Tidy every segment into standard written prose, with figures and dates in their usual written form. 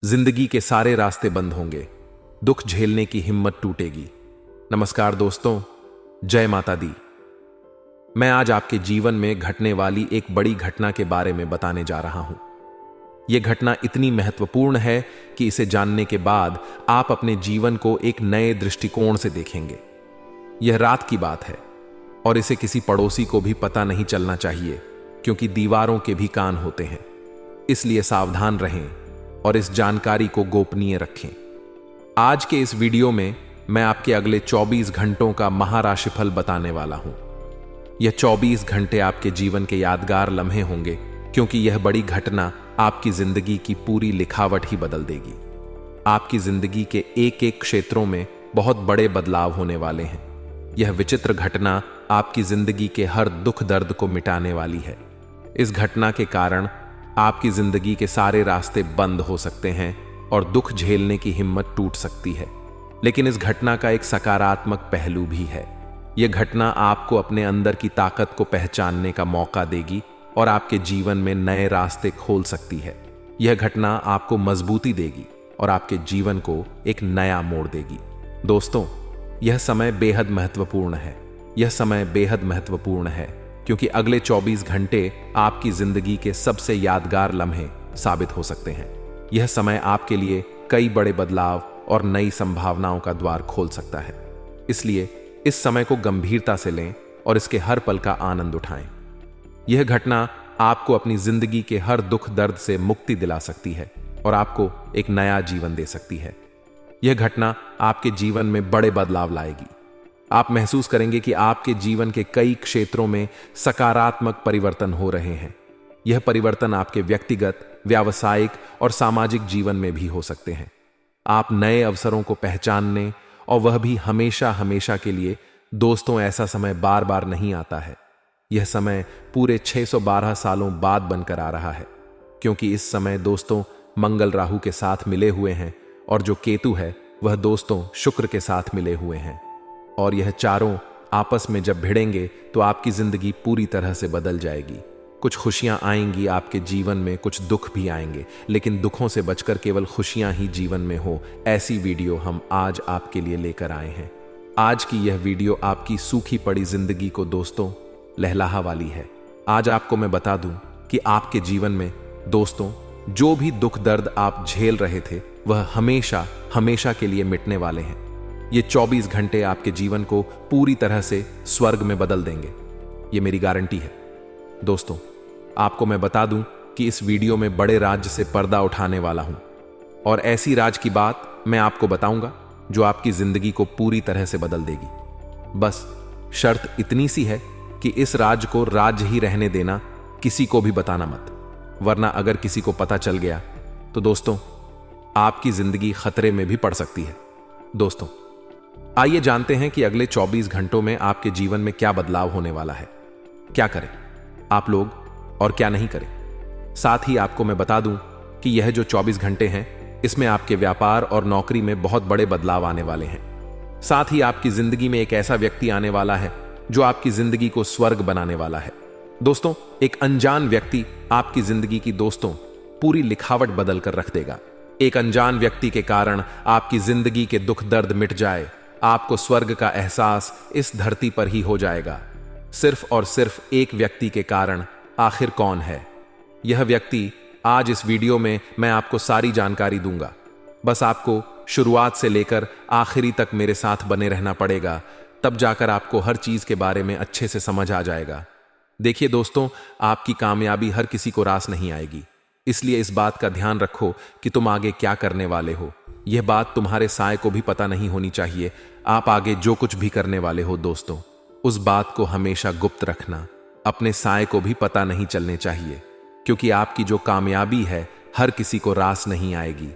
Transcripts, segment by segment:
जिंदगी के सारे रास्ते बंद होंगे, दुख झेलने की हिम्मत टूटेगी। नमस्कार दोस्तों, जय माता दी। मैं आज आपके जीवन में घटने वाली एक बड़ी घटना के बारे में बताने जा रहा हूं। यह घटना इतनी महत्वपूर्ण है कि इसे जानने के बाद आप अपने जीवन को एक नए दृष्टिकोण से देखेंगे। यह रात की बात है और इसे किसी पड़ोसी को भी पता नहीं चलना चाहिए, क्योंकि दीवारों के भी कान होते हैं। इसलिए सावधान रहें और इस जानकारी को गोपनीय रखें। आज के इस वीडियो में मैं आपके अगले 24 घंटों का महाराशिफल बताने वाला हूं। यह 24 घंटे आपके जीवन के यादगार लम्हे होंगे, क्योंकि यह बड़ी घटना आपकी जिंदगी की पूरी लिखावट ही बदल देगी। आपकी जिंदगी के एक एक क्षेत्रों में बहुत बड़े बदलाव होने वाले हैं। यह विचित्र घटना आपकी जिंदगी के हर दुख दर्द को मिटाने वाली है। इस घटना के कारण आपकी जिंदगी के सारे रास्ते बंद हो सकते हैं और दुख झेलने की हिम्मत टूट सकती है। लेकिन इस घटना का एक सकारात्मक पहलू भी है। यह घटना आपको अपने अंदर की ताकत को पहचानने का मौका देगी और आपके जीवन में नए रास्ते खोल सकती है। यह घटना आपको मजबूती देगी और आपके जीवन को एक नया मोड़ देगी। दोस्तों, यह समय बेहद महत्वपूर्ण है। यह समय बेहद महत्वपूर्ण है क्योंकि अगले 24 घंटे आपकी जिंदगी के सबसे यादगार लम्हे साबित हो सकते हैं। यह समय आपके लिए कई बड़े बदलाव और नई संभावनाओं का द्वार खोल सकता है। इसलिए इस समय को गंभीरता से लें और इसके हर पल का आनंद उठाएं। यह घटना आपको अपनी जिंदगी के हर दुख दर्द से मुक्ति दिला सकती है और आपको एक नया जीवन दे सकती है। यह घटना आपके जीवन में बड़े बदलाव लाएगी। आप महसूस करेंगे कि आपके जीवन के कई क्षेत्रों में सकारात्मक परिवर्तन हो रहे हैं। यह परिवर्तन आपके व्यक्तिगत, व्यावसायिक और सामाजिक जीवन में भी हो सकते हैं। आप नए अवसरों को पहचानने, और वह भी हमेशा हमेशा के लिए। दोस्तों, ऐसा समय बार बार नहीं आता है। यह समय पूरे 612 सालों बाद बनकर आ रहा है, क्योंकि इस समय दोस्तों मंगल राहु के साथ मिले हुए हैं और जो केतु है वह दोस्तों शुक्र के साथ मिले हुए हैं। और यह चारों आपस में जब भिड़ेंगे तो आपकी जिंदगी पूरी तरह से बदल जाएगी। कुछ खुशियां आएंगी आपके जीवन में, कुछ दुख भी आएंगे, लेकिन दुखों से बचकर केवल खुशियां ही जीवन में हो, ऐसी वीडियो हम आज आपके लिए लेकर आए हैं। आज की यह वीडियो आपकी सूखी पड़ी जिंदगी को दोस्तों लहलाहा वाली है। आज आपको मैं बता दूं कि आपके जीवन में दोस्तों जो भी दुख दर्द आप झेल रहे थे वह हमेशा हमेशा के लिए मिटने वाले हैं। ये 24 घंटे आपके जीवन को पूरी तरह से स्वर्ग में बदल देंगे, ये मेरी गारंटी है। दोस्तों, आपको मैं बता दूं कि इस वीडियो में बड़े राज से पर्दा उठाने वाला हूं, और ऐसी राज की बात मैं आपको बताऊंगा जो आपकी जिंदगी को पूरी तरह से बदल देगी। बस शर्त इतनी सी है कि इस राज को राज ही रहने देना, किसी को भी बताना मत, वरना अगर किसी को पता चल गया तो दोस्तों आपकी जिंदगी खतरे में भी पड़ सकती है। दोस्तों, आइए जानते हैं कि अगले 24 घंटों में आपके जीवन में क्या बदलाव होने वाला है। क्या करें आप लोग और क्या नहीं करें। साथ ही आपको मैं बता दूं कि यह जो 24 घंटे हैं इसमें आपके व्यापार और नौकरी में बहुत बड़े बदलाव आने वाले हैं। साथ ही आपकी जिंदगी में एक ऐसा व्यक्ति आने वाला है जो आपकी जिंदगी को स्वर्ग बनाने वाला है। दोस्तों, एक अनजान व्यक्ति आपकी जिंदगी की दोस्तों पूरी लिखावट बदल कर रख देगा। एक अनजान व्यक्ति के कारण आपकी जिंदगी के दुख दर्द मिट जाए, आपको स्वर्ग का एहसास इस धरती पर ही हो जाएगा। सिर्फ और सिर्फ एक व्यक्ति के कारण। आखिर कौन है यह व्यक्ति? आज इस वीडियो में मैं आपको सारी जानकारी दूंगा। बस आपको शुरुआत से लेकर आखिरी तक मेरे साथ बने रहना पड़ेगा, तब जाकर आपको हर चीज के बारे में अच्छे से समझ आ जाएगा। देखिए दोस्तों, आपकी कामयाबी हर किसी को रास नहीं आएगी, इसलिए इस बात का ध्यान रखो कि तुम आगे क्या करने वाले हो। यह बात तुम्हारे साय को भी पता नहीं होनी चाहिए। आप आगे जो कुछ भी करने वाले हो दोस्तों, उस बात को हमेशा गुप्त रखना। अपने साय को भी पता नहीं चलने चाहिए, क्योंकि आपकी जो कामयाबी है हर किसी को रास नहीं आएगी।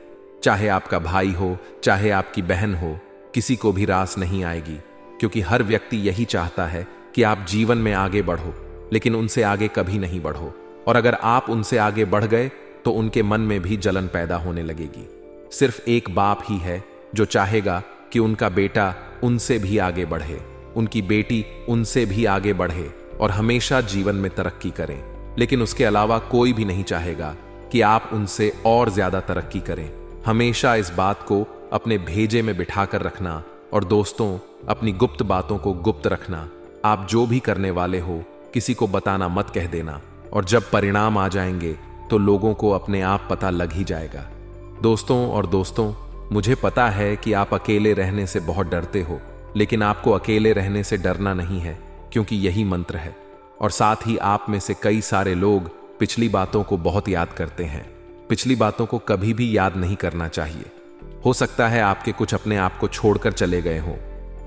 चाहे आपका भाई हो, चाहे आपकी बहन हो, किसी को भी रास नहीं आएगी, क्योंकि हर व्यक्ति यही चाहता है कि आप जीवन में आगे बढ़ो, लेकिन उनसे आगे कभी नहीं बढ़ो। और अगर आप उनसे आगे बढ़ गए तो उनके मन में भी जलन पैदा होने लगेगी। सिर्फ एक बाप ही है जो चाहेगा कि उनका बेटा उनसे भी आगे बढ़े, उनकी बेटी उनसे भी आगे बढ़े और हमेशा जीवन में तरक्की करें। लेकिन उसके अलावा कोई भी नहीं चाहेगा कि आप उनसे और ज्यादा तरक्की करें। हमेशा इस बात को अपने भेजे में बिठाकर रखना और दोस्तों, अपनी गुप्त बातों को गुप्त रखना। आप जो भी करने वाले हो किसी को बताना मत कह देना, और जब परिणाम आ जाएंगे तो लोगों को अपने आप पता लग ही जाएगा। दोस्तों, मुझे पता है कि आप अकेले रहने से बहुत डरते हो, लेकिन आपको अकेले रहने से डरना नहीं है, क्योंकि यही मंत्र है। और साथ ही आप में से कई सारे लोग पिछली बातों को बहुत याद करते हैं। पिछली बातों को कभी भी याद नहीं करना चाहिए। हो सकता है आपके कुछ अपने आप को छोड़कर चले गए हों,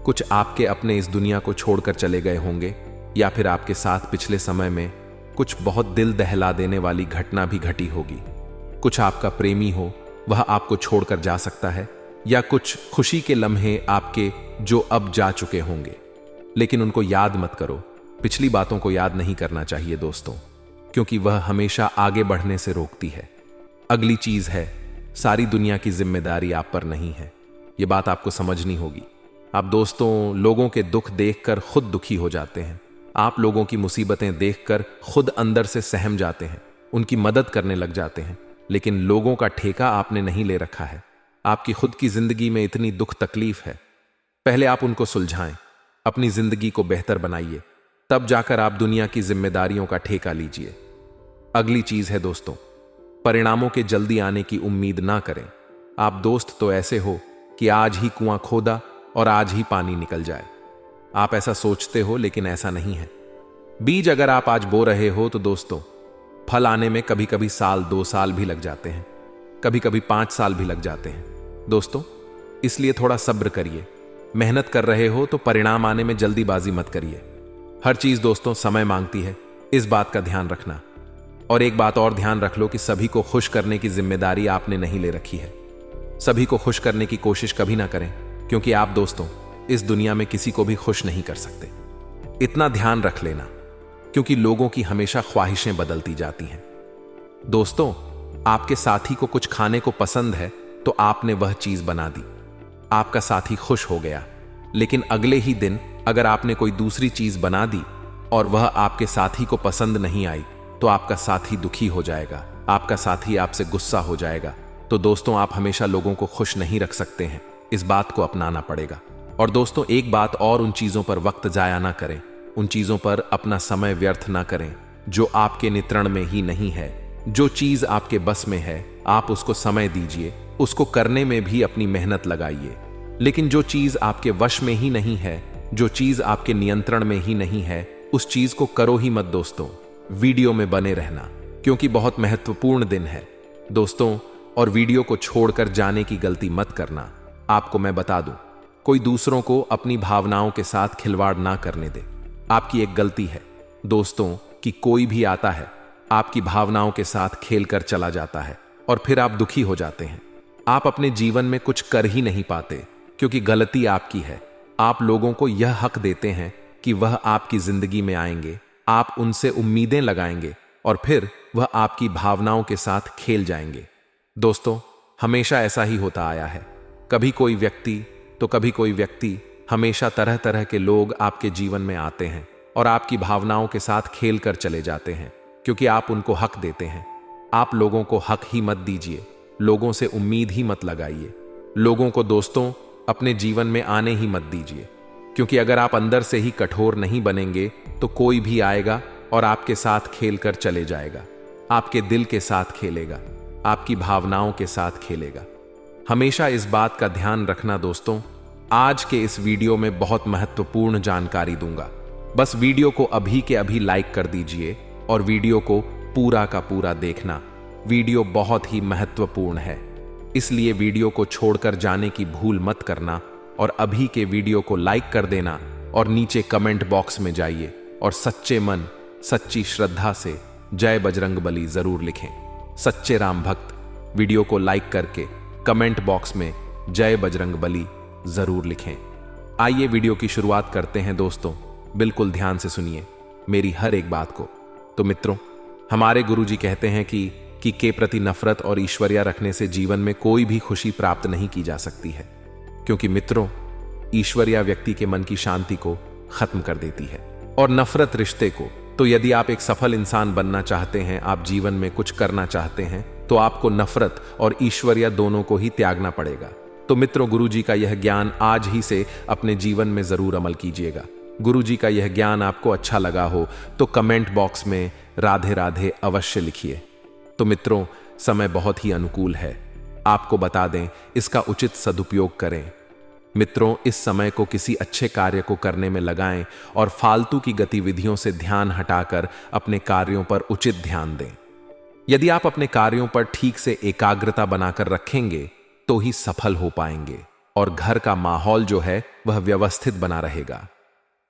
कुछ आपके अपने इस दुनिया को छोड़कर चले गए होंगे, या फिर आपके साथ पिछले समय में कुछ बहुत दिल दहला देने वाली घटना भी घटी होगी। कुछ आपका प्रेमी हो, वह आपको छोड़कर जा सकता है, या कुछ खुशी के लम्हे आपके जो अब जा चुके होंगे। लेकिन उनको याद मत करो, पिछली बातों को याद नहीं करना चाहिए दोस्तों, क्योंकि वह हमेशा आगे बढ़ने से रोकती है। अगली चीज है, सारी दुनिया की जिम्मेदारी आप पर नहीं है। यह बात आपको समझनी होगी। आप दोस्तों, लोगों के दुख देखकर खुद दुखी हो जाते हैं। आप लोगों की मुसीबतें देखकर खुद अंदर से सहम जाते हैं, उनकी मदद करने लग जाते हैं। लेकिन लोगों का ठेका आपने नहीं ले रखा है। आपकी खुद की जिंदगी में इतनी दुख तकलीफ है, पहले आप उनको सुलझाएं, अपनी जिंदगी को बेहतर बनाइए, तब जाकर आप दुनिया की जिम्मेदारियों का ठेका लीजिए। अगली चीज है दोस्तों, परिणामों के जल्दी आने की उम्मीद ना करें। आप दोस्त तो ऐसे हो कि आज ही कुआं खोदा और आज ही पानी निकल जाए। आप ऐसा सोचते हो, लेकिन ऐसा नहीं है। बीज अगर आप आज बो रहे हो तो दोस्तों, फल आने में कभी कभी साल 2 साल भी लग जाते हैं, कभी कभी 5 साल भी लग जाते हैं दोस्तों। इसलिए थोड़ा सब्र करिए। मेहनत कर रहे हो तो परिणाम आने में जल्दीबाजी मत करिए। हर चीज दोस्तों समय मांगती है, इस बात का ध्यान रखना। और एक बात और ध्यान रख लो कि सभी को खुश करने की जिम्मेदारी आपने नहीं ले रखी है। सभी को खुश करने की कोशिश कभी ना करें, क्योंकि आप दोस्तों इस दुनिया में किसी को भी खुश नहीं कर सकते। इतना ध्यान रख लेना, क्योंकि लोगों की हमेशा ख्वाहिशें बदलती जाती हैं। दोस्तों, आपके साथी को कुछ खाने को पसंद है तो आपने वह चीज बना दी, आपका साथी खुश हो गया। लेकिन अगले ही दिन अगर आपने कोई दूसरी चीज बना दी और वह आपके साथी को पसंद नहीं आई, तो आपका साथी दुखी हो जाएगा, आपका साथी आपसे गुस्सा हो जाएगा। तो दोस्तों, आप हमेशा लोगों को खुश नहीं रख सकते हैं, इस बात को अपनाना पड़ेगा। और दोस्तों, एक बात और, उन चीजों पर वक्त जाया ना करें, उन चीजों पर अपना समय व्यर्थ ना करें जो आपके नियंत्रण में ही नहीं है। जो चीज आपके बस में है, आप उसको समय दीजिए, उसको करने में भी अपनी मेहनत लगाइए। लेकिन जो चीज आपके वश में ही नहीं है, जो चीज आपके नियंत्रण में ही नहीं है, उस चीज को करो ही मत दोस्तों। वीडियो में बने रहना, क्योंकि बहुत महत्वपूर्ण दिन है दोस्तों। और वीडियो को छोड़कर जाने की गलती मत करना। आपको मैं बता दूं, कोई दूसरों को अपनी भावनाओं के साथ खिलवाड़ ना करने दे। आपकी एक गलती है दोस्तों कि कोई भी आता है, आपकी भावनाओं के साथ खेल कर चला जाता है, और फिर आप दुखी हो जाते हैं। आप अपने जीवन में कुछ कर ही नहीं पाते, क्योंकि गलती आपकी है। आप लोगों को यह हक देते हैं कि वह आपकी जिंदगी में आएंगे, आप उनसे उम्मीदें लगाएंगे, और फिर वह आपकी भावनाओं के साथ खेल जाएंगे। दोस्तों, हमेशा ऐसा ही होता आया है। कभी कोई व्यक्ति तो कभी कोई व्यक्ति, हमेशा तरह तरह के लोग आपके जीवन में आते हैं और आपकी भावनाओं के साथ खेल कर चले जाते हैं, क्योंकि आप उनको हक देते हैं। आप लोगों को हक ही मत दीजिए, लोगों से उम्मीद ही मत लगाइए। लोगों को दोस्तों अपने जीवन में आने ही मत दीजिए, क्योंकि अगर आप अंदर से ही कठोर नहीं बनेंगे तो कोई भी आएगा और आपके साथ खेल कर चले जाएगा। आपके दिल के साथ खेलेगा, आपकी भावनाओं के साथ खेलेगा। हमेशा इस बात का ध्यान रखना दोस्तों। आज के इस वीडियो में बहुत महत्वपूर्ण जानकारी दूंगा, बस वीडियो को अभी के अभी लाइक कर दीजिए और वीडियो को पूरा का पूरा देखना। वीडियो बहुत ही महत्वपूर्ण है, इसलिए वीडियो को छोड़कर जाने की भूल मत करना, और अभी के वीडियो को लाइक कर देना और नीचे कमेंट बॉक्स में जाइए और सच्चे मन सच्ची श्रद्धा से जय बजरंगबली जरूर लिखें। सच्चे राम भक्त वीडियो को लाइक करके कमेंट बॉक्स में जय बजरंगबली जरूर लिखें। आइए वीडियो की शुरुआत करते हैं दोस्तों। बिल्कुल ध्यान से सुनिए मेरी हर एक बात को। तो मित्रों, हमारे गुरुजी कहते हैं कि के प्रति नफरत और ईश्वरिया रखने से जीवन में कोई भी खुशी प्राप्त नहीं की जा सकती है, क्योंकि मित्रों, ईश्वरिया व्यक्ति के मन की शांति को खत्म कर देती है और नफरत रिश्ते को। तो यदि आप एक सफल इंसान बनना चाहते हैं, आप जीवन में कुछ करना चाहते हैं, तो आपको नफरत और ईश्वरीय दोनों को ही त्यागना पड़ेगा। तो मित्रों, गुरु जी का यह ज्ञान आज ही से अपने जीवन में जरूर अमल कीजिएगा। गुरु जी का यह ज्ञान आपको अच्छा लगा हो तो कमेंट बॉक्स में राधे राधे अवश्य लिखिए। तो मित्रों, समय बहुत ही अनुकूल है, आपको बता दें, इसका उचित सदुपयोग करें। मित्रों, इस समय को किसी अच्छे कार्य को करने में लगाएं और फालतू की गतिविधियों से ध्यान हटाकर अपने कार्यों पर उचित ध्यान दें। यदि आप अपने कार्यों पर ठीक से एकाग्रता बनाकर रखेंगे तो ही सफल हो पाएंगे और घर का माहौल जो है वह व्यवस्थित बना रहेगा।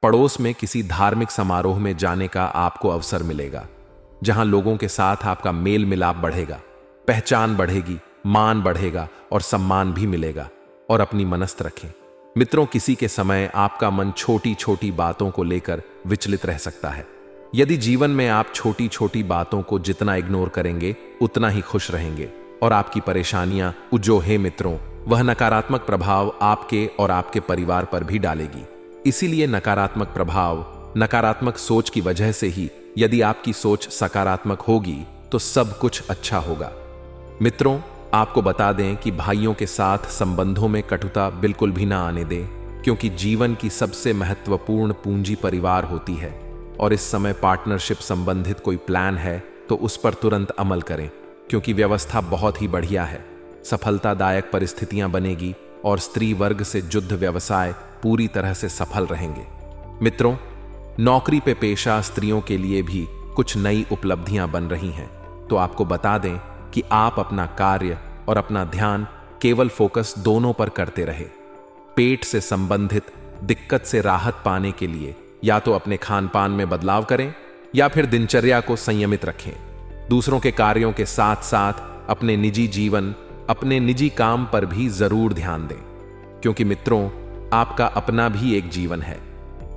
पड़ोस में किसी धार्मिक समारोह में जाने का आपको अवसर मिलेगा, जहां लोगों के साथ आपका मेल मिलाप बढ़ेगा, पहचान बढ़ेगी, मान बढ़ेगा और सम्मान भी मिलेगा। और अपनी मनस्थ रखें मित्रों, किसी के समय आपका मन छोटी छोटी बातों को लेकर विचलित रह सकता है। यदि जीवन में आप छोटी छोटी बातों को जितना इग्नोर करेंगे उतना ही खुश रहेंगे और आपकी परेशानियां जो है मित्रों, वह नकारात्मक प्रभाव आपके और आपके परिवार पर भी डालेगी। इसीलिए नकारात्मक प्रभाव, नकारात्मक सोच की वजह से ही यदि आपकी सोच सकारात्मक होगी तो सब कुछ अच्छा होगा। मित्रों, आपको बता दें कि भाइयों के साथ संबंधों में कटुता बिल्कुल भी ना आने दें, क्योंकि जीवन की सबसे महत्वपूर्ण पूंजी परिवार होती है। और इस समय पार्टनरशिप संबंधित कोई प्लान है तो उस पर तुरंत अमल करें, क्योंकि व्यवस्था बहुत ही बढ़िया है। सफलतादायक परिस्थितियां बनेगी और स्त्री वर्ग से युद्ध व्यवसाय पूरी तरह से सफल रहेंगे। मित्रों, नौकरी पे पेशा स्त्रियों के लिए भी कुछ नई उपलब्धियां बन रही हैं। तो आपको बता दें कि आप अपना कार्य और अपना ध्यान केवल फोकस दोनों पर करते रहे। पेट से संबंधित दिक्कत से राहत पाने के लिए या तो अपने खान पान में बदलाव करें या फिर दिनचर्या को संयमित रखें। दूसरों के कार्यों के साथ साथ अपने निजी जीवन, अपने निजी काम पर भी जरूर ध्यान दें, क्योंकि मित्रों, आपका अपना भी एक जीवन है।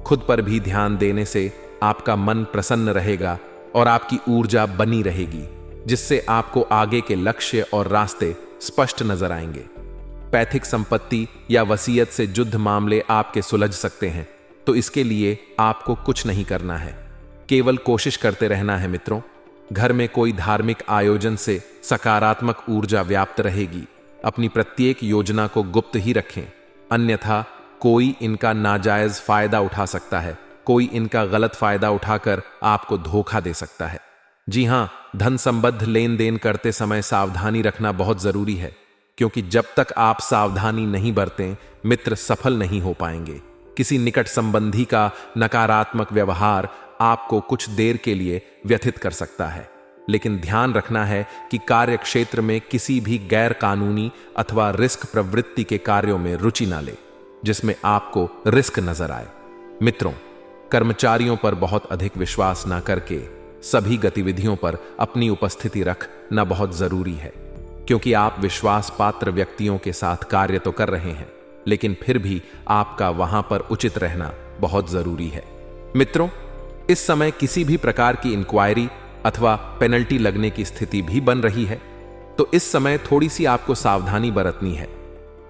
खुद पर भी ध्यान देने से आपका मन प्रसन्न रहेगा और आपकी ऊर्जा बनी रहेगी, जिससे आपको आगे के लक्ष्य और रास्ते स्पष्ट नजर आएंगे। पैतृक संपत्ति या वसीयत से युद्ध मामले आपके सुलझ सकते हैं, तो इसके लिए आपको कुछ नहीं करना है, केवल कोशिश करते रहना है। मित्रों, घर में कोई धार्मिक आयोजन से सकारात्मक ऊर्जा व्याप्त रहेगी। अपनी प्रत्येक योजना को गुप्त ही रखें, अन्यथा कोई इनका नाजायज फायदा उठा सकता है। कोई इनका गलत फायदा उठाकर आपको धोखा दे सकता है। जी हां, धन संबद्ध लेन देन करते समय सावधानी रखना बहुत जरूरी है, क्योंकि जब तक आप सावधानी नहीं बरतें, मित्र सफल नहीं हो पाएंगे। किसी निकट संबंधी का नकारात्मक व्यवहार आपको कुछ देर के लिए व्यथित कर सकता है, लेकिन ध्यान रखना है कि कार्य क्षेत्र में किसी भी गैर कानूनी अथवा रिस्क प्रवृत्ति के कार्यों में रुचि ना ले, जिसमें आपको रिस्क नजर आए। मित्रों, कर्मचारियों पर बहुत अधिक विश्वास ना करके सभी गतिविधियों पर अपनी उपस्थिति रखना बहुत जरूरी है, क्योंकि आप विश्वास पात्र व्यक्तियों के साथ कार्य तो कर रहे हैं, लेकिन फिर भी आपका वहां पर उचित रहना बहुत जरूरी है। मित्रों, इस समय किसी भी प्रकार की इंक्वायरी अथवा पेनल्टी लगने की स्थिति भी बन रही है, तो इस समय थोड़ी सी आपको सावधानी बरतनी है।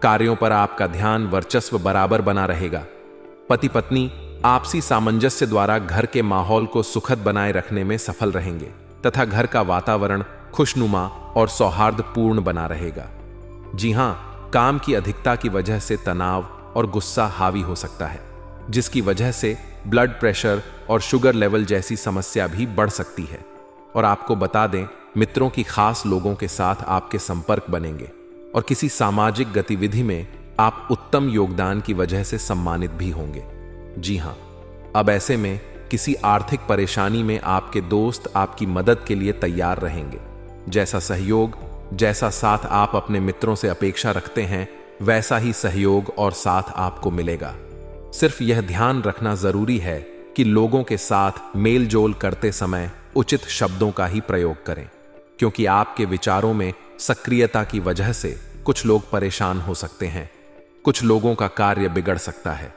कार्यों पर आपका ध्यान वर्चस्व बराबर बना रहेगा। पति पत्नी आपसी सामंजस्य द्वारा घर के माहौल को सुखद बनाए रखने में सफल रहेंगे तथा घर का वातावरण खुशनुमा और सौहार्दपूर्ण बना रहेगा। जी हां, काम की अधिकता की वजह से तनाव और गुस्सा हावी हो सकता है, जिसकी वजह से ब्लड प्रेशर और शुगर लेवल जैसी समस्या भी बढ़ सकती है। और आपको बता दें, मित्रों की खास लोगों के साथ आपके संपर्क बनेंगे और किसी सामाजिक गतिविधि में आप उत्तम योगदान की वजह से सम्मानित भी होंगे। जी हां, अब ऐसे में किसी आर्थिक परेशानी में आपके दोस्त आपकी मदद के लिए तैयार रहेंगे। जैसा सहयोग, जैसा साथ आप अपने मित्रों से अपेक्षा रखते हैं, वैसा ही सहयोग और साथ आपको मिलेगा। सिर्फ यह ध्यान रखना जरूरी है कि लोगों के साथ मेल जोल करते समय उचित शब्दों का ही प्रयोग करें, क्योंकि आपके विचारों में सक्रियता की वजह से कुछ लोग परेशान हो सकते हैं, कुछ लोगों का कार्य बिगड़ सकता है।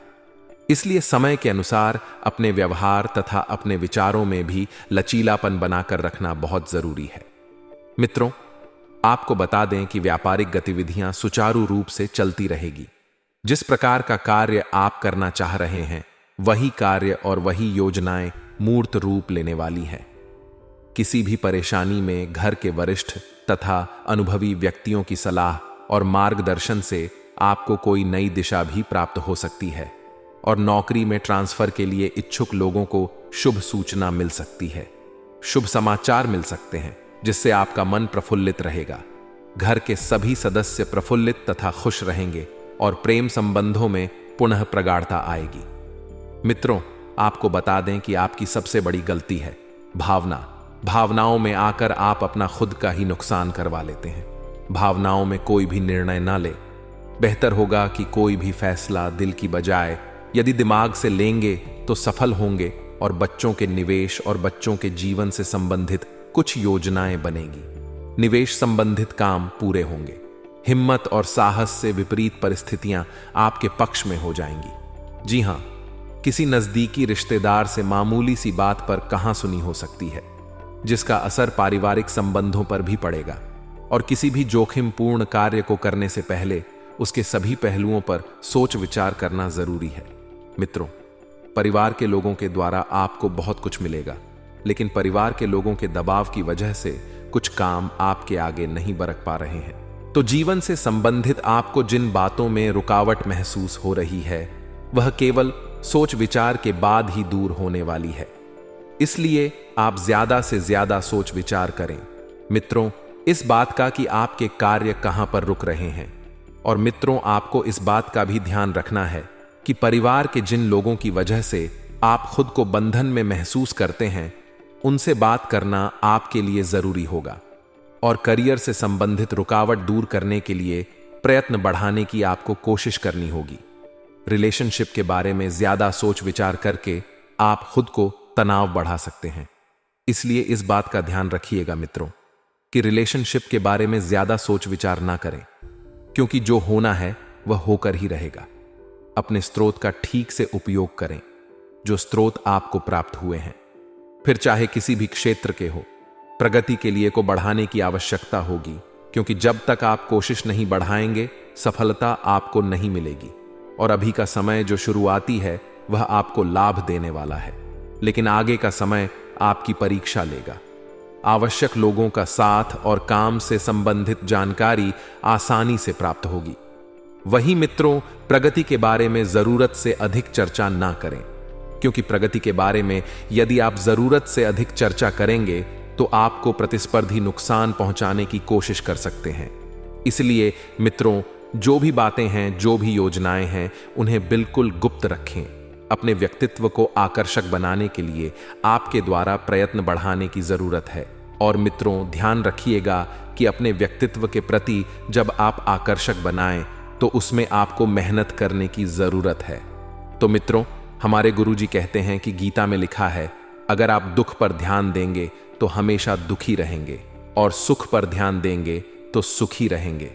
इसलिए समय के अनुसार अपने व्यवहार तथा अपने विचारों में भी लचीलापन बनाकर रखना बहुत जरूरी है। मित्रों, आपको बता दें कि व्यापारिक गतिविधियां सुचारू रूप से चलती रहेगी। जिस प्रकार का कार्य आप करना चाह रहे हैं, वही कार्य और वही योजनाएं मूर्त रूप लेने वाली हैं। किसी भी परेशानी में घर के वरिष्ठ तथा अनुभवी व्यक्तियों की सलाह और मार्गदर्शन से आपको कोई नई दिशा भी प्राप्त हो सकती है और नौकरी में ट्रांसफर के लिए इच्छुक लोगों को शुभ सूचना मिल सकती है। शुभ समाचार मिल सकते हैं जिससे आपका मन प्रफुल्लित रहेगा। घर के सभी सदस्य प्रफुल्लित तथा खुश रहेंगे और प्रेम संबंधों में पुनः प्रगाढ़ता आएगी। मित्रों, आपको बता दें कि आपकी सबसे बड़ी गलती है भावनाओं में आकर आप अपना खुद का ही नुकसान करवा लेते हैं। भावनाओं में कोई भी निर्णय ना ले। बेहतर होगा कि कोई भी फैसला दिल की बजाय यदि दिमाग से लेंगे तो सफल होंगे और बच्चों के निवेश और बच्चों के जीवन से संबंधित कुछ योजनाएं बनेगी। निवेश संबंधित काम पूरे होंगे। हिम्मत और साहस से विपरीत परिस्थितियां आपके पक्ष में हो जाएंगी। जी हां, किसी नजदीकी रिश्तेदार से मामूली सी बात पर कहां सुनी हो सकती है, जिसका असर पारिवारिक संबंधों पर भी पड़ेगा। और किसी भी जोखिमपूर्ण कार्य को करने से पहले उसके सभी पहलुओं पर सोच विचार करना जरूरी है। मित्रों, परिवार के लोगों के द्वारा आपको बहुत कुछ मिलेगा, लेकिन परिवार के लोगों के दबाव की वजह से कुछ काम आपके आगे नहीं बरक पा रहे हैं। तो जीवन से संबंधित आपको जिन बातों में रुकावट महसूस हो रही है वह केवल सोच विचार के बाद ही दूर होने वाली है। इसलिए आप ज्यादा से ज्यादा सोच विचार करें मित्रों, इस बात का कि आपके कार्य कहां पर रुक रहे हैं। और मित्रों, आपको इस बात का भी ध्यान रखना है कि परिवार के जिन लोगों की वजह से आप खुद को बंधन में महसूस करते हैं, उनसे बात करना आपके लिए जरूरी होगा। और करियर से संबंधित रुकावट दूर करने के लिए प्रयत्न बढ़ाने की आपको कोशिश करनी होगी। रिलेशनशिप के बारे में ज्यादा सोच विचार करके आप खुद को तनाव बढ़ा सकते हैं। इसलिए इस बात का ध्यान रखिएगा मित्रों कि रिलेशनशिप के बारे में ज्यादा सोच विचार ना करें, क्योंकि जो होना है वह होकर ही रहेगा। अपने स्रोत का ठीक से उपयोग करें, जो स्रोत आपको प्राप्त हुए हैं, फिर चाहे किसी भी क्षेत्र के हो। प्रगति के लिए को बढ़ाने की आवश्यकता होगी, क्योंकि जब तक आप कोशिश नहीं बढ़ाएंगे सफलता आपको नहीं मिलेगी। और अभी का समय जो शुरुआती है वह आपको लाभ देने वाला है, लेकिन आगे का समय आपकी परीक्षा लेगा। आवश्यक लोगों का साथ और काम से संबंधित जानकारी आसानी से प्राप्त होगी। वहीं मित्रों, प्रगति के बारे में जरूरत से अधिक चर्चा ना करें, क्योंकि प्रगति के बारे में यदि आप जरूरत से अधिक चर्चा करेंगे तो आपको प्रतिस्पर्धी नुकसान पहुंचाने की कोशिश कर सकते हैं। इसलिए मित्रों, जो भी बातें हैं, जो भी योजनाएं हैं, उन्हें बिल्कुल गुप्त रखें। अपने व्यक्तित्व को आकर्षक बनाने के लिए आपके द्वारा प्रयत्न बढ़ाने की जरूरत है। और मित्रों, ध्यान रखिएगा कि अपने व्यक्तित्व के प्रति जब आप आकर्षक बनाएं तो उसमें आपको मेहनत करने की जरूरत है। तो मित्रों, हमारे गुरुजी कहते हैं कि गीता में लिखा है, अगर आप दुख पर ध्यान देंगे तो हमेशा दुखी रहेंगे और सुख पर ध्यान देंगे तो सुखी रहेंगे।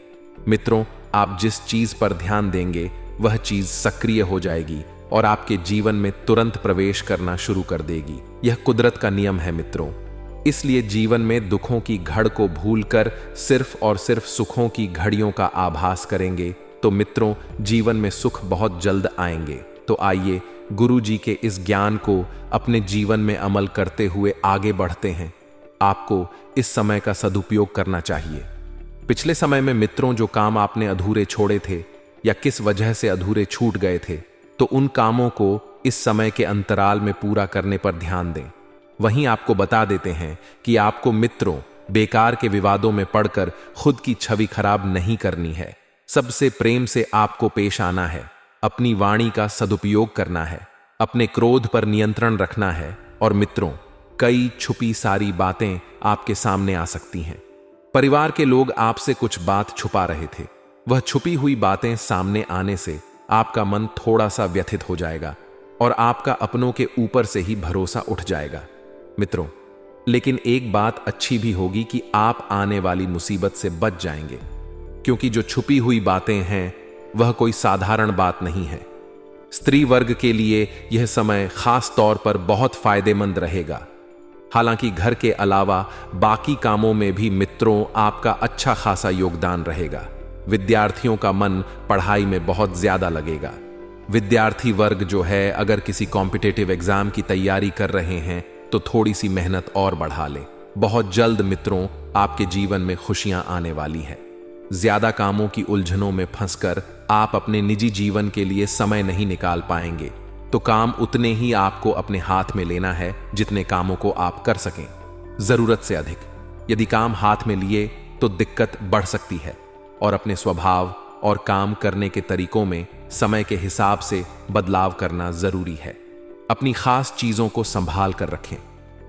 मित्रों, आप जिस चीज पर ध्यान देंगे वह चीज सक्रिय हो जाएगी और आपके जीवन में तुरंत प्रवेश करना शुरू कर देगी। यह कुदरत का नियम है मित्रों। इसलिए जीवन में दुखों की घड़ को भूलकर सिर्फ और सिर्फ सुखों की घड़ियों का आभास करेंगे तो मित्रों, जीवन में सुख बहुत जल्द आएंगे। तो आइए गुरु जी के इस ज्ञान को अपने जीवन में अमल करते हुए आगे बढ़ते हैं। आपको इस समय का सदुपयोग करना चाहिए। पिछले समय में मित्रों, जो काम आपने अधूरे छोड़े थे या किस वजह से अधूरे छूट गए थे, तो उन कामों को इस समय के अंतराल में पूरा करने पर ध्यान दें। वहीं आपको बता देते हैं कि आपको मित्रों बेकार के विवादों में पड़कर खुद की छवि खराब नहीं करनी है। सबसे प्रेम से आपको पेश आना है, अपनी वाणी का सदुपयोग करना है, अपने क्रोध पर नियंत्रण रखना है। और मित्रों, कई छुपी सारी बातें आपके सामने आ सकती हैं। परिवार के लोग आपसे कुछ बात छुपा रहे थे, वह छुपी हुई बातें सामने आने से आपका मन थोड़ा सा व्यथित हो जाएगा और आपका अपनों के ऊपर से ही भरोसा उठ जाएगा मित्रों। लेकिन एक बात अच्छी भी होगी कि आप आने वाली मुसीबत से बच जाएंगे, क्योंकि जो छुपी हुई बातें हैं वह कोई साधारण बात नहीं है। स्त्री वर्ग के लिए यह समय खास तौर पर बहुत फायदेमंद रहेगा। हालांकि घर के अलावा बाकी कामों में भी मित्रों आपका अच्छा खासा योगदान रहेगा। विद्यार्थियों का मन पढ़ाई में बहुत ज्यादा लगेगा। विद्यार्थी वर्ग जो है, अगर किसी कॉम्पिटिटिव एग्जाम की तैयारी कर रहे हैं तो थोड़ी सी मेहनत और बढ़ा लें। बहुत जल्द मित्रों आपके जीवन में खुशियां आने वाली है। ज्यादा कामों की उलझनों में फंसकर आप अपने निजी जीवन के लिए समय नहीं निकाल पाएंगे, तो काम उतने ही आपको अपने हाथ में लेना है जितने कामों को आप कर सकें, जरूरत से अधिक। यदि काम हाथ में लिए तो दिक्कत बढ़ सकती है और अपने स्वभाव और काम करने के तरीकों में समय के हिसाब से बदलाव करना जरूरी है। अपनी खास चीजों को संभाल कर रखें,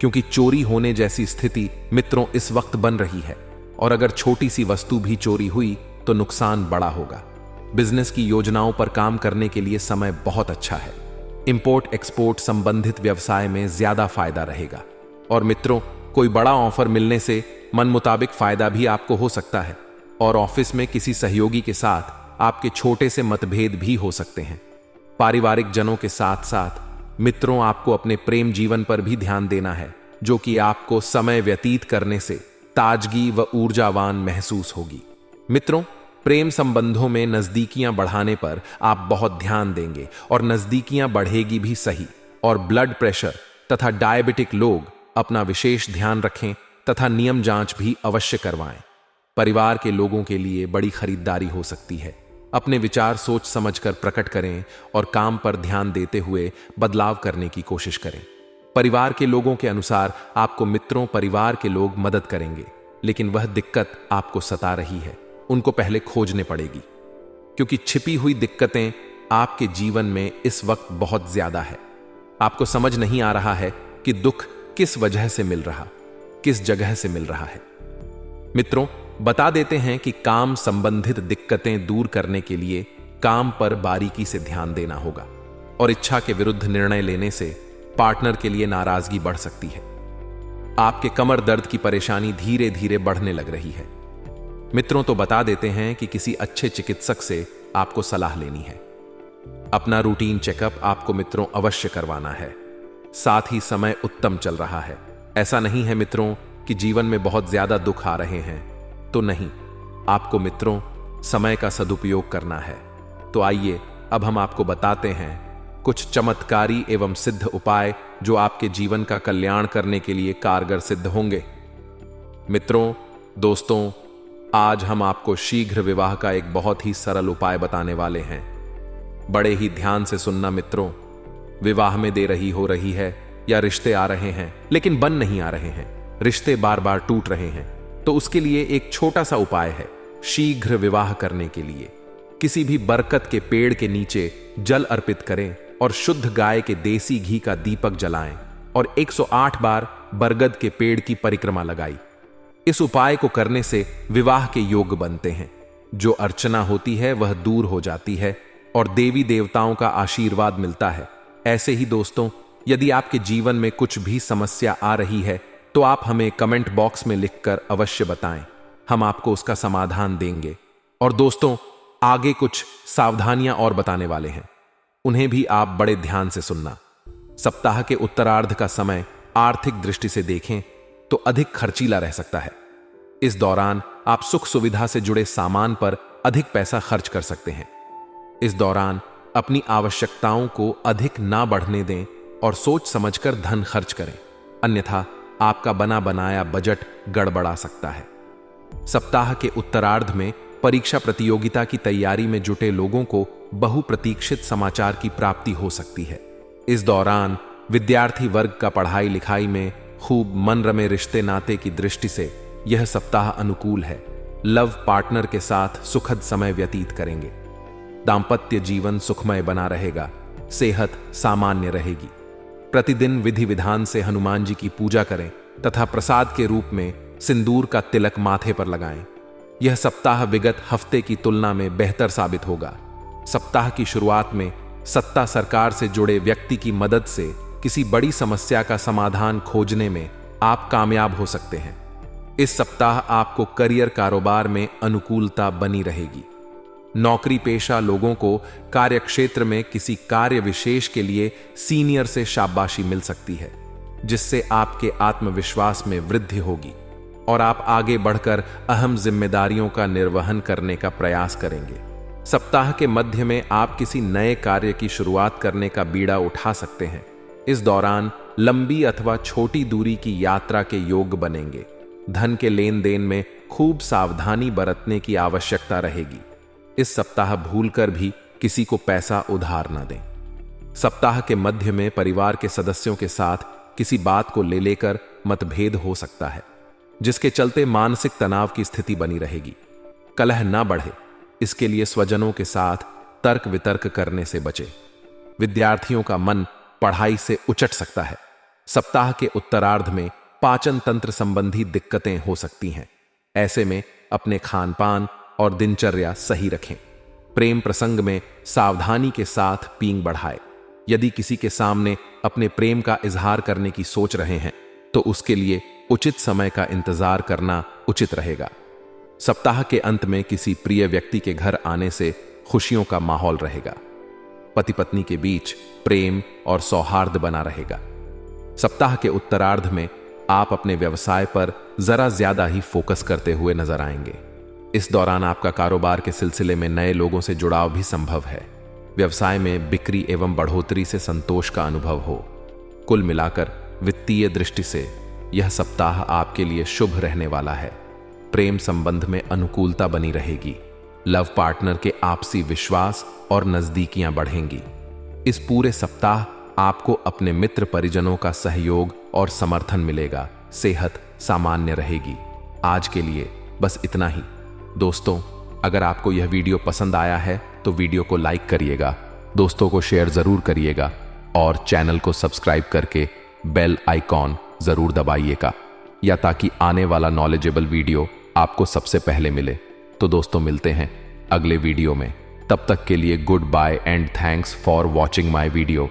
क्योंकि चोरी होने जैसी स्थिति मित्रों इस वक्त बन रही है, और अगर छोटी सी वस्तु भी चोरी हुई तो नुकसान बड़ा होगा। बिजनेस की योजनाओं पर काम करने के लिए समय बहुत अच्छा है। इंपोर्ट एक्सपोर्ट संबंधित व्यवसाय में ज्यादा फायदा रहेगा। और मित्रों, कोई बड़ा ऑफर मिलने से मन मुताबिक फायदा भी आपको हो सकता है, और ऑफिस में किसी सहयोगी के साथ आपके छोटे से मतभेद भी हो सकते हैं। पारिवारिक जनों के साथ साथ मित्रों आपको अपने प्रेम जीवन पर भी ध्यान देना है, जो कि आपको समय व्यतीत करने से ताजगी व ऊर्जावान महसूस होगी। मित्रों, प्रेम संबंधों में नजदीकियां बढ़ाने पर आप बहुत ध्यान देंगे, और नजदीकियां बढ़ेगी भी सही। और ब्लड प्रेशर तथा डायबिटिक लोग अपना विशेष ध्यान रखें तथा नियम जांच भी अवश्य करवाएं। परिवार के लोगों के लिए बड़ी खरीदारी हो सकती है। अपने विचार सोच समझकर प्रकट करें और काम पर ध्यान देते हुए बदलाव करने की कोशिश करें। परिवार के लोगों के अनुसार आपको मित्रों परिवार के लोग मदद करेंगे, लेकिन वह दिक्कत आपको सता रही है, उनको पहले खोजने पड़ेगी, क्योंकि छिपी हुई दिक्कतें आपके जीवन में इस वक्त बहुत ज्यादा है। आपको समझ नहीं आ रहा है कि दुख किस वजह से मिल रहा, किस जगह से मिल रहा है। मित्रों, बता देते हैं कि काम संबंधित दिक्कतें दूर करने के लिए काम पर बारीकी से ध्यान देना होगा, और इच्छा के विरुद्ध निर्णय लेने से पार्टनर के लिए नाराजगी बढ़ सकती है। आपके कमर दर्द की परेशानी धीरे धीरे बढ़ने लग रही है। मित्रों, तो बता देते हैं कि किसी अच्छे चिकित्सक से आपको सलाह लेनी है। अपना रूटीन चेकअप आपको मित्रों अवश्य करवाना है। साथ ही समय उत्तम चल रहा है। ऐसा नहीं है मित्रों कि जीवन में बहुत ज्यादा दुख आ रहे हैं, तो नहीं, आपको मित्रों समय का सदुपयोग करना है। तो आइए अब हम आपको बताते हैं कुछ चमत्कारी एवं सिद्ध उपाय जो आपके जीवन का कल्याण करने के लिए कारगर सिद्ध होंगे। मित्रों, दोस्तों, आज हम आपको शीघ्र विवाह का एक बहुत ही सरल उपाय बताने वाले हैं। बड़े ही ध्यान से सुनना मित्रों। विवाह में देरी हो रही है या रिश्ते आ रहे हैं लेकिन बन नहीं आ रहे हैं, रिश्ते बार बार टूट रहे हैं, तो उसके लिए एक छोटा सा उपाय है। शीघ्र विवाह करने के लिए किसी भी बरकत के पेड़ के नीचे जल अर्पित करें और शुद्ध गाय के देसी घी का दीपक जलाएं और 108 बार बरगद के पेड़ की परिक्रमा लगाई। इस उपाय को करने से विवाह के योग बनते हैं। जो अर्चना होती है वह दूर हो जाती है और देवी देवताओं का आशीर्वाद मिलता है। ऐसे ही दोस्तों, यदि आपके जीवन में कुछ भी समस्या आ रही है तो आप हमें कमेंट बॉक्स में लिखकर अवश्य बताएं, हम आपको उसका समाधान देंगे। और दोस्तों, आगे कुछ सावधानियां और बताने वाले हैं, उन्हें भी आप बड़े ध्यान से सुनना। सप्ताह के उत्तरार्ध का समय आर्थिक दृष्टि से देखें तो अधिक खर्चीला रह सकता है। इस दौरान आप सुख सुविधा से जुड़े सामान पर अधिक पैसा खर्च कर सकते हैं। इस दौरान अपनी आवश्यकताओं को अधिक ना बढ़ने दें और सोच समझकर धन खर्च करें, अन्यथा आपका बना बनाया बजट गड़बड़ा सकता है। सप्ताह के उत्तरार्ध में परीक्षा प्रतियोगिता की तैयारी में जुटे लोगों को बहुप्रतीक्षित समाचार की प्राप्ति हो सकती है। इस दौरान विद्यार्थी वर्ग का पढ़ाई लिखाई में खूब मन रमे रिश्ते नाते की दृष्टि से यह सप्ताह अनुकूल है। लव पार्टनर के साथ सुखद समय व्यतीत करेंगे। दांपत्य जीवन सुखमय बना रहेगा। सेहत सामान्य रहेगी। प्रतिदिन विधि विधान से हनुमान जी की पूजा करें तथा प्रसाद के रूप में सिंदूर का तिलक माथे पर लगाएं। यह सप्ताह विगत हफ्ते की तुलना में बेहतर साबित होगा। सप्ताह की शुरुआत में सत्ता सरकार से जुड़े व्यक्ति की मदद से किसी बड़ी समस्या का समाधान खोजने में आप कामयाब हो सकते हैं। इस सप्ताह आपको करियर कारोबार में अनुकूलता बनी रहेगी। नौकरी पेशा लोगों को कार्यक्षेत्र में किसी कार्य विशेष के लिए सीनियर से शाबाशी मिल सकती है, जिससे आपके आत्मविश्वास में वृद्धि होगी और आप आगे बढ़कर अहम जिम्मेदारियों का निर्वहन करने का प्रयास करेंगे। सप्ताह के मध्य में आप किसी नए कार्य की शुरुआत करने का बीड़ा उठा सकते हैं। इस दौरान लंबी अथवा छोटी दूरी की यात्रा के योग्य बनेंगे। धन के लेन देन में खूब सावधानी बरतने की आवश्यकता रहेगी। इस सप्ताह भूलकर भी किसी को पैसा उधार न दें। सप्ताह के मध्य में परिवार के सदस्यों के साथ किसी बात को लेकर मतभेद हो सकता है, जिसके चलते मानसिक तनाव की स्थिति बनी रहेगी। कलह न बढ़े, इसके लिए स्वजनों के साथ तर्क वितर्क करने से बचे। विद्यार्थियों का मन पढ़ाई से उचट सकता है। सप्ताह के उत्तरार्ध में पाचन तंत्र संबंधी दिक्कतें हो सकती हैं। ऐसे में अपने खान पान और दिनचर्या सही रखें। प्रेम प्रसंग में सावधानी के साथ पींग बढ़ाए। यदि किसी के सामने अपने प्रेम का इजहार करने की सोच रहे हैं तो उसके लिए उचित समय का इंतजार करना उचित रहेगा। सप्ताह के अंत में किसी प्रिय व्यक्ति के घर आने से खुशियों का माहौल रहेगा। पति पत्नी के बीच प्रेम और सौहार्द बना रहेगा। सप्ताह के उत्तरार्ध में आप अपने व्यवसाय पर जरा ज्यादा ही फोकस करते हुए नजर आएंगे। इस दौरान आपका कारोबार के सिलसिले में नए लोगों से जुड़ाव भी संभव है। व्यवसाय में बिक्री एवं बढ़ोतरी से संतोष का अनुभव हो। कुल मिलाकर वित्तीय दृष्टि से यह सप्ताह आपके लिए शुभ रहने वाला है। प्रेम संबंध में अनुकूलता बनी रहेगी। लव पार्टनर के आपसी विश्वास और नजदीकियां बढ़ेंगी। इस पूरे सप्ताह आपको अपने मित्र परिजनों का सहयोग और समर्थन मिलेगा। सेहत सामान्य रहेगी। आज के लिए बस इतना ही। दोस्तों, अगर आपको यह वीडियो पसंद आया है तो वीडियो को लाइक करिएगा, दोस्तों को शेयर जरूर करिएगा और चैनल को सब्सक्राइब करके बेल आइकॉन जरूर दबाइएगा, या ताकि आने वाला नॉलेजेबल वीडियो आपको सबसे पहले मिले। तो दोस्तों, मिलते हैं अगले वीडियो में। तब तक के लिए good bye and thanks for watching my video.